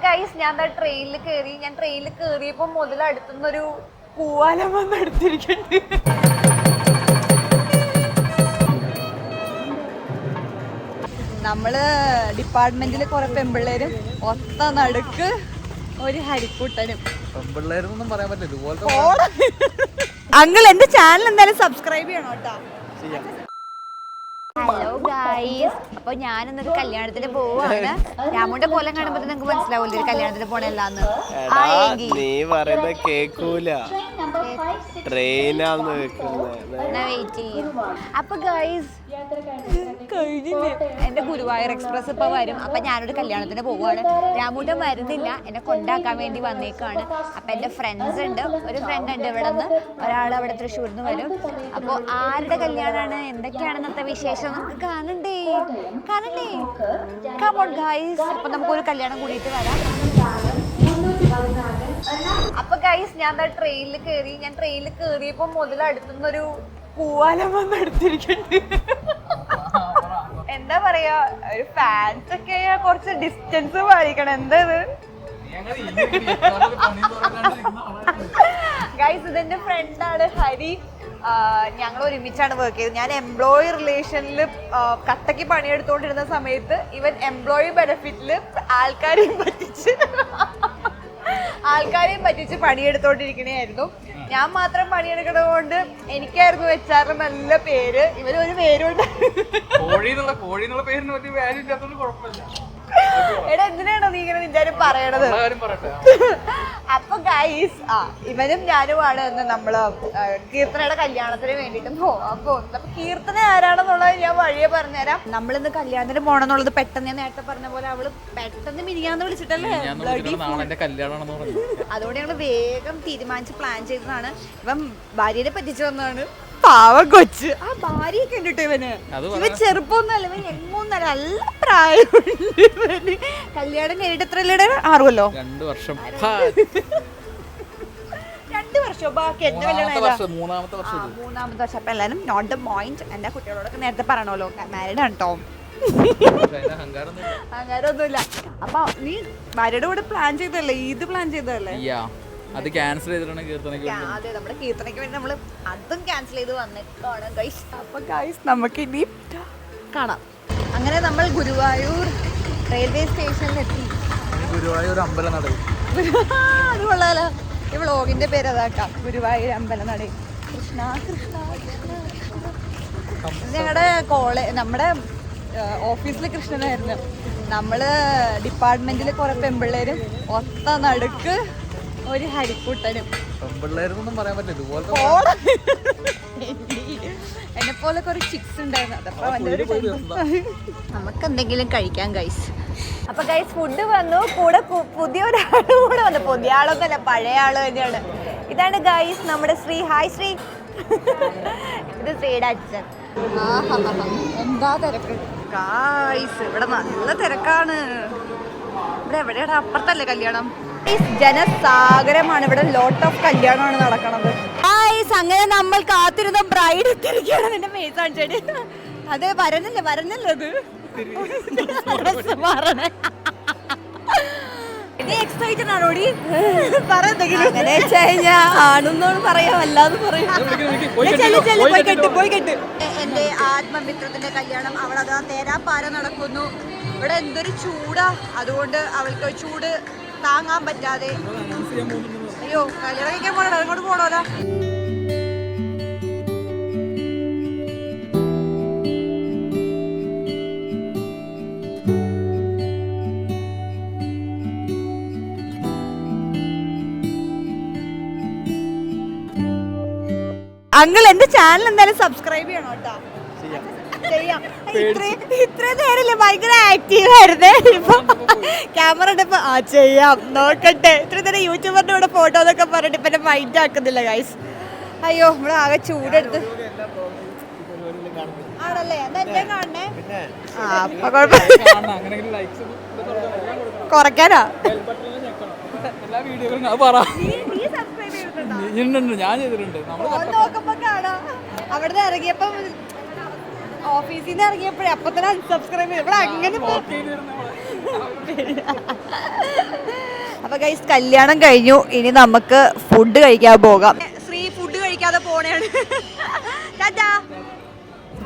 Guys ഞാൻ ട്രെയിനിൽ കയറിയപ്പോ മുതൽ അടുത്തുനിന്നൊരു പൂവാലം വന്ന് എടുത്തിരിക്കണ്ട്. നമ്മള് ഡിപ്പാർട്ട്മെന്റില് കുറെ പെമ്പിള്ളേരും ഒത്ത നടുക്ക് ഒരു ഹരിക്കുട്ടനും. പെമ്പിള്ളേരൊന്നും പറയാൻ പറ്റില്ല. അങ്കിൾ എന്റെ ചാനൽ എന്തായാലും സബ്സ്ക്രൈബ് ചെയ്യണം കേട്ടോ. ഹലോ ഗായ്സ്, അപ്പൊ ഞാനിന്നൊരു കല്യാണത്തിന് പോവാണ്. രാമുന്റെ പോലെ കാണുമ്പോ നിങ്ങൾക്ക് മനസ്സിലാവൂല്ലേ കല്യാണത്തിന് പോണെല്ലാന്ന്. നീ പറയുന്ന കേക്കൂല, ട്രെയിനാന്ന് വെയിറ്റ് ചെയ്യും. അപ്പൊ ഗായ്സ് കഴിഞ്ഞില്ലേ, എന്റെ ഗുരുവായൂർ എക്സ്പ്രസ് ഇപ്പൊ വരും. അപ്പൊ ഞാനൊരു കല്യാണത്തിന് പോവാണ്. രാമുന്റെ വരുന്നില്ല, എന്നെ കൊണ്ടാക്കാൻ വേണ്ടി വന്നേക്കാണ്. അപ്പൊ എന്റെ ഫ്രണ്ട്സ് ഉണ്ട്, ഒരു ഫ്രണ്ട് ഉണ്ട് ഇവിടെ നിന്ന്, ഒരാൾ അവിടെ തൃശ്ശൂരിൽ നിന്ന് വരും. അപ്പൊ ആരുടെ കല്യാണമാണ്, എന്തൊക്കെയാണെന്നത്തെ വിശേഷം നമുക്ക് കാണണ്ടേ. കം ഓൺ ഗൈസ്, അപ്പൊ നമുക്കൊരു കല്യാണം കൂടിയിട്ട് വരാം. അപ്പൊ ഗൈസ് ഞാൻ ട്രെയിനിൽ കയറിയപ്പോ മുതൽ അടുത്തുനിന്നൊരു പൂവാലം വന്ന് എടുത്തിരിക്കണ്ട്. എന്താ പറയാ, ഒരു ഫാൻസ് ഒക്കെ കുറച്ച് ഡിസ്റ്റൻസ് പാലിക്കണം. എന്താ ഇത് ഗൈസ്, ഇതെന്റെ ഫ്രണ്ടാണ് ഹരി. ഞങ്ങൾ ഒരുമിച്ചാണ് വർക്ക് ചെയ്തത്. ഞാൻ എംപ്ലോയി റിലേഷനിൽ കട്ടയ്ക്ക് പണിയെടുത്തോണ്ടിരുന്ന സമയത്ത് ഇവൻ എംപ്ലോയി ബെനിഫിറ്റിൽ ആൾക്കാരെയും പറ്റിച്ച് പണിയെടുത്തോണ്ടിരിക്കണായിരുന്നു. ഞാൻ മാത്രം പണിയെടുക്കണത് കൊണ്ട് എനിക്കായിരുന്നു HR നല്ല പേര്. ഇവന് ഒരു പേരുണ്ട്. എടാ എന്തിനാണോ നീ ഇങ്ങനെ നിന്റെ പറയണത്? അപ്പൊ ഗൈസ്, ഇവനും ഞാനുമാണ് ഇന്ന് നമ്മള് കീർത്തനയുടെ കല്യാണത്തിന് വേണ്ടിയിട്ട് പോവാൻ പോകുന്നത്. അപ്പൊ കീർത്തന ആരാണെന്നുള്ളത് ഞാൻ വഴിയെ പറഞ്ഞുതരാം. നമ്മളിന്ന് കല്യാണത്തിന് പോണെന്നുള്ളത് പെട്ടെന്ന് ഞാൻ നേരത്തെ പറഞ്ഞ പോലെ അവള് പെട്ടെന്ന് മിനിയാന്ന് വിളിച്ചിട്ടല്ലേ, അതുകൊണ്ട് ഞങ്ങള് വേഗം തീരുമാനിച്ച് പ്ലാൻ ചെയ്തതാണ്. ഇവൻ ഭാര്യനെ പറ്റിച്ചു വന്നതാണ്. പാവം കൊച്ച്. ആ ഭാര്യയൊക്കെ ഉണ്ട് കേട്ടോ ഇവന്. ഇവൻ ചെറുപ്പമൊന്നുമല്ല, ഇവൻ എങ്ങൊന്നല്ല, നല്ല പ്രായമുണ്ട് ഇവന്. കല്യാണം കഴിഞ്ഞിട്ട് എത്ര അല്ലേ? 6 കൊല്ലോ? 2 വർഷം. 2 വർഷം. ബാക്കി എന്റെ കല്യാണം 3-ാമത്തെ വർഷം. അപ്പൊ എല്ലാരും നോട്ട് ദ പോയിന്റ്. എന്റെ കുട്ടികളോടൊക്കെ നേരത്തെ പറയണല്ലോ, മാരീഡ് ആണ് കേട്ടോ, അഹങ്കാരമൊന്നുമില്ല. അപ്പൊ നീ ഭാര്യയുടെ കൂടെ പ്ലാൻ ചെയ്തല്ലേ, ഇത് പ്ലാൻ ചെയ്തല്ലേ? അത് ക്യാൻസൽ ചെയ്തിട്ടാണ് കീർത്തനയ്ക്ക്. അതെ, നമ്മുടെ കീർത്തനയ്ക്ക് വേണ്ടി നമ്മള് അതും ക്യാൻസൽ ചെയ്ത് വന്നേക്കാണ് ഗൈസ്. അപ്പൊ ഗൈസ് നമുക്ക് ഇനി കാണാം. അങ്ങനെ നമ്മൾ ഗുരുവായൂർ റെയിൽവേ സ്റ്റേഷനിലെത്തി. ഗുരുവായൂർ അമ്പലനട. അത് കൊള്ളാലോ, ഈ വ്ളോഗിന്റെ പേര് അതാക്കാം, ഗുരുവായൂർ അമ്പലനട. കൃഷ്ണ കൃഷ്ണ കൃഷ്ണ. ഞങ്ങളുടെ നമ്മുടെ ഓഫീസിൽ കൃഷ്ണനായിരുന്നു. നമ്മള് ഡിപ്പാർട്ട്മെന്റില് കുറെ പെമ്പിള്ളേരും ഒത്ത നടുക്ക് ഒരു ഹരിക്കുട്ടനും. പെമ്പിള്ളേരൊന്നും പറയാൻ പറ്റില്ല. എന്നെ പോലെ കുറെ ചിക്സ് ഉണ്ടായിരുന്നു. അതപ്പോ നമുക്ക് എന്തെങ്കിലും കഴിക്കാം ഗൈസ്. അപ്പൊ ഗൈസ് ഫുഡ് വന്നു, കൂടെ പുതിയൊരാളും കൂടെ വന്നു. പുതിയ ആളൊന്നല്ല, പഴയ ആള് തന്നെയാണ്. ഇതാണ് ഗൈസ് നമ്മുടെ ശ്രീ. ഹായ് ശ്രീ. ഇത് ശ്രീയുടെ അച്ഛൻ. എന്താ തിരക്ക് ഗൈസ്, ഇവിടെ നല്ല തിരക്കാണ്. ഇവിടെ എവിടെയാണ്? അപ്പുറത്തല്ലേ കല്യാണം? ജനസാഗരമാണ് ഇവിടെ, ലോട്ട് ഓഫ് കല്യാണമാണ് നടക്കണത്. അങ്ങനെ നമ്മൾ കാത്തിരുന്ന ബ്രൈഡ് എത്തിയിരിക്കുകയാണ്. നിന്റെ ഫേസ് കാണിച്ചേടി. അതെ, വരനല്ലേ അത് എക്സൈറ്റഡ് ആണോടി? അങ്ങനെ ആണെന്നോട് പറയാം, അല്ലാതെ പറയാം. പോയി കെട്ട്. എന്റെ ആത്മമിത്രത്തിന്റെ കല്യാണം, അവളതാ തേരാപ്പാര നടക്കുന്നു. ഇവിടെ എന്തൊരു ചൂടാ, അതുകൊണ്ട് അവൾക്ക് ചൂട് താങ്ങാൻ പറ്റാതെ അയ്യോ കല്യാണം കഴിക്കാൻ പോണോ, അങ്ങോട്ട് പോണോലോ. അങ്കിൾ എന്റെ ചാനൽ എന്തായാലും സബ്സ്ക്രൈബ് ചെയ്യണം കേട്ടോ. ഇത്രയും നേരല്ലേ ഭയങ്കര ആക്റ്റീവ് ആയിരുന്നേ. ഇപ്പൊ ക്യാമറ ഇപ്പൊ ചെയ്യാം, നോക്കട്ടെ. ഇത്ര നേരം യൂട്യൂബറിന്റെ കൂടെ ഫോട്ടോ എന്നൊക്കെ പറഞ്ഞിട്ട് ഇപ്പൊ എന്നെ മൈൻഡ് ആക്കുന്നില്ല ഗൈസ്. അയ്യോ, നമ്മള് ആകെ ചൂടെടുത്ത് ആണല്ലേ. എന്താ എന്നെ കാണണേ? അപ്പൊ കുറയ്ക്കാനാ? ഞാൻ ചെയ്തിട്ടുണ്ട്. നോക്കുമ്പോ കാണാം. അവിടുന്ന് ഇറങ്ങിയപ്പോ, ഓഫീസിൽ നിന്ന് ഇറങ്ങിയപ്പോഴേ അപ്പൊ തന്നെ അൺസബ്സ്ക്രൈബ് ചെയ്തു. ഇവിടെ അങ്ങനെ അപ്പൊ ഗൈസ് കല്യാണം കഴിഞ്ഞു, ഇനി നമുക്ക് ഫുഡ് കഴിക്കാൻ പോകാം. ശ്രീ ഫുഡ് കഴിക്കാതെ പോണേണ്.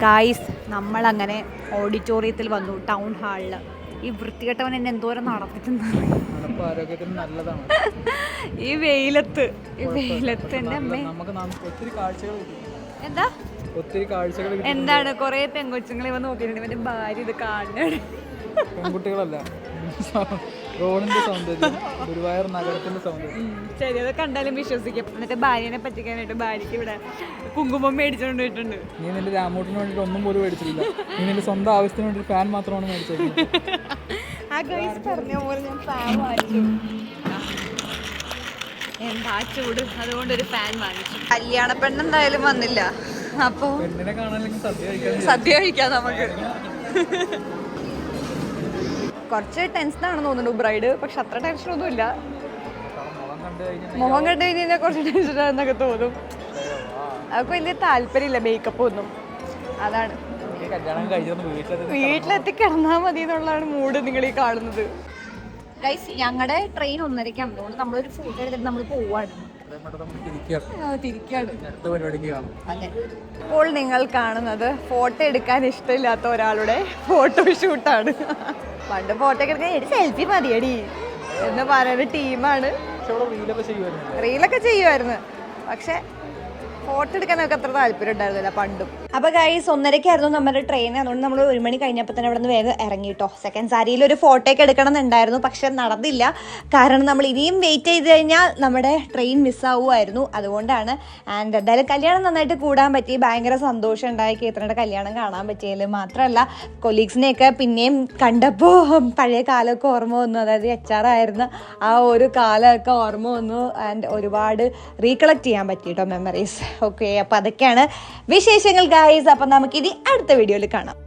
ഗൈസ് നമ്മളങ്ങനെ ഓഡിറ്റോറിയത്തിൽ വന്നു, ടൗൺ ഹാളില്. ഈ വൃത്തികെട്ടവൻ എന്നെ എന്തോരം നടത്തിട്ടുണ്ട്. ആരോഗ്യത്തിന് നല്ലതാണ് ഈ വെയിലത്ത് എന്റെ അമ്മ. ഒത്തിരി കാഴ്ചകൾ എന്താ ഒത്തിരി കാഴ്ചകൾ എന്താണ് കൊറേ പെങ്കൊച്ചുങ്ങളെ വന്ന് നോക്കിയിട്ടുണ്ട്. എന്റെ ഭാര്യ ഇത് കാണുന്നുണ്ട്. പെൺകുട്ടികളല്ല, റോഡിന്റെ സൗന്ദര്യം, ഗുരുവായൂർ നഗരത്തിന്റെ സൗന്ദര്യം. ശരി, അത് കണ്ടാലും വിശ്വസിക്കും. എന്നിട്ട് ഭാര്യനെ പറ്റിക്കാനായിട്ട് ഭാര്യയ്ക്ക് ഇവിടെ കുങ്കുമം മേടിച്ചോണ്ട് പോയിട്ടുണ്ട്. നീ നിന്റെ രാമൂട്ടിന് വേണ്ടിട്ട് ഒന്നും പോലും മേടിച്ചിട്ടില്ല. നീ നിന്റെ സ്വന്തം ആവശ്യത്തിന് വേണ്ടി ഫാൻ മാത്രമാണ് മേടിച്ചത്. ആ ഗൈസ് പറഞ്ഞ പോലെ ഞാൻ ഫാൻ വാങ്ങിച്ചു. എന്താ ചൂട്, അതുകൊണ്ട് ഒരു ഫാൻ വാങ്ങിച്ചു. കല്യാണ പെണ്ണെന്തായാലും വന്നില്ല, അപ്പൊ പെണ്ണിനെ കാണാനെങ്കിൽ സദ്യ കഴിക്കാം നമുക്ക്. കുറച്ച് ടെൻഷനാണെന്ന് തോന്നുന്നു ബ്രൈഡ്, പക്ഷെ അത്ര ടെൻഷനൊന്നും ഇല്ല. മുഖം കണ്ടു കഴിഞ്ഞാൽ കുറച്ച് ടെൻഷനാണെന്നൊക്കെ തോന്നും. അതൊക്കെ വലിയ താല്പര്യമില്ല മേക്കപ്പ് ഒന്നും. അതാണ് വീട്ടിലെത്തി കിടന്നാൽ മതി എന്നുള്ളതാണ് മൂഡ് നിങ്ങൾ ഈ കാണുന്നത്. ഗൈസ് ഞങ്ങളുടെ ട്രെയിൻ 1:30 അതുകൊണ്ട് നമ്മളൊരു ഫോട്ടോ എടുത്തിട്ട് നമ്മൾ പോവാണ്, തിരിക്കാണ്. ഇപ്പോൾ നിങ്ങൾ കാണുന്നത് ഫോട്ടോ എടുക്കാൻ ഇഷ്ടമില്ലാത്ത ഒരാളുടെ ഫോട്ടോഷൂട്ടാണ്. പണ്ട് ഫോട്ടോ ഒക്കെ എടുക്കാൻ ഒരു സെൽഫി മതിയടി എന്ന് പറയുന്ന ടീമാണ്. റീലൊക്കെ ചെയ്യുമായിരുന്നു, പക്ഷെ ഫോട്ടോ എടുക്കാനൊക്കെ അത്ര താല്പര്യം ഉണ്ടായിരുന്നില്ല പണ്ടും. അപ്പൊ ഗൈസ് 1:30 നമ്മുടെ ട്രെയിൻ, അതുകൊണ്ട് നമ്മൾ 1 മണി കഴിഞ്ഞപ്പോൾ തന്നെ അവിടെ നിന്ന് വേഗം ഇറങ്ങിട്ടോ. സെക്കൻഡ് സാരിയിൽ ഒരു ഫോട്ടോ ഒക്കെ എടുക്കണം എന്നുണ്ടായിരുന്നു, പക്ഷെ നടന്നില്ല. കാരണം നമ്മൾ ഇനിയും വെയിറ്റ് ചെയ്ത് കഴിഞ്ഞാൽ നമ്മുടെ ട്രെയിൻ മിസ്സാവുമായിരുന്നു, അതുകൊണ്ടാണ്. ആൻഡ് എന്തായാലും കല്യാണം നന്നായിട്ട് കൂടാൻ പറ്റി, ഭയങ്കര സന്തോഷം ഉണ്ടായി. കേത്രയുടെ കല്യാണം കാണാൻ പറ്റിയതിൽ മാത്രമല്ല, കൊലീഗ്സിനെയൊക്കെ പിന്നെയും കണ്ടപ്പോൾ പഴയ കാലമൊക്കെ ഓർമ്മ വന്നു. അതായത് HR ആയിരുന്ന ആ ഒരു കാലമൊക്കെ ഓർമ്മ വന്നു. ആൻഡ് ഒരുപാട് റീകളക്ട് ചെയ്യാൻ പറ്റിയിട്ടോ മെമ്മറീസ്. ഓക്കെ, അപ്പോൾ അതൊക്കെയാണ് വിശേഷങ്ങൾ ഗൈസ്. അപ്പം നമുക്കിനി അടുത്ത വീഡിയോയിൽ കാണാം.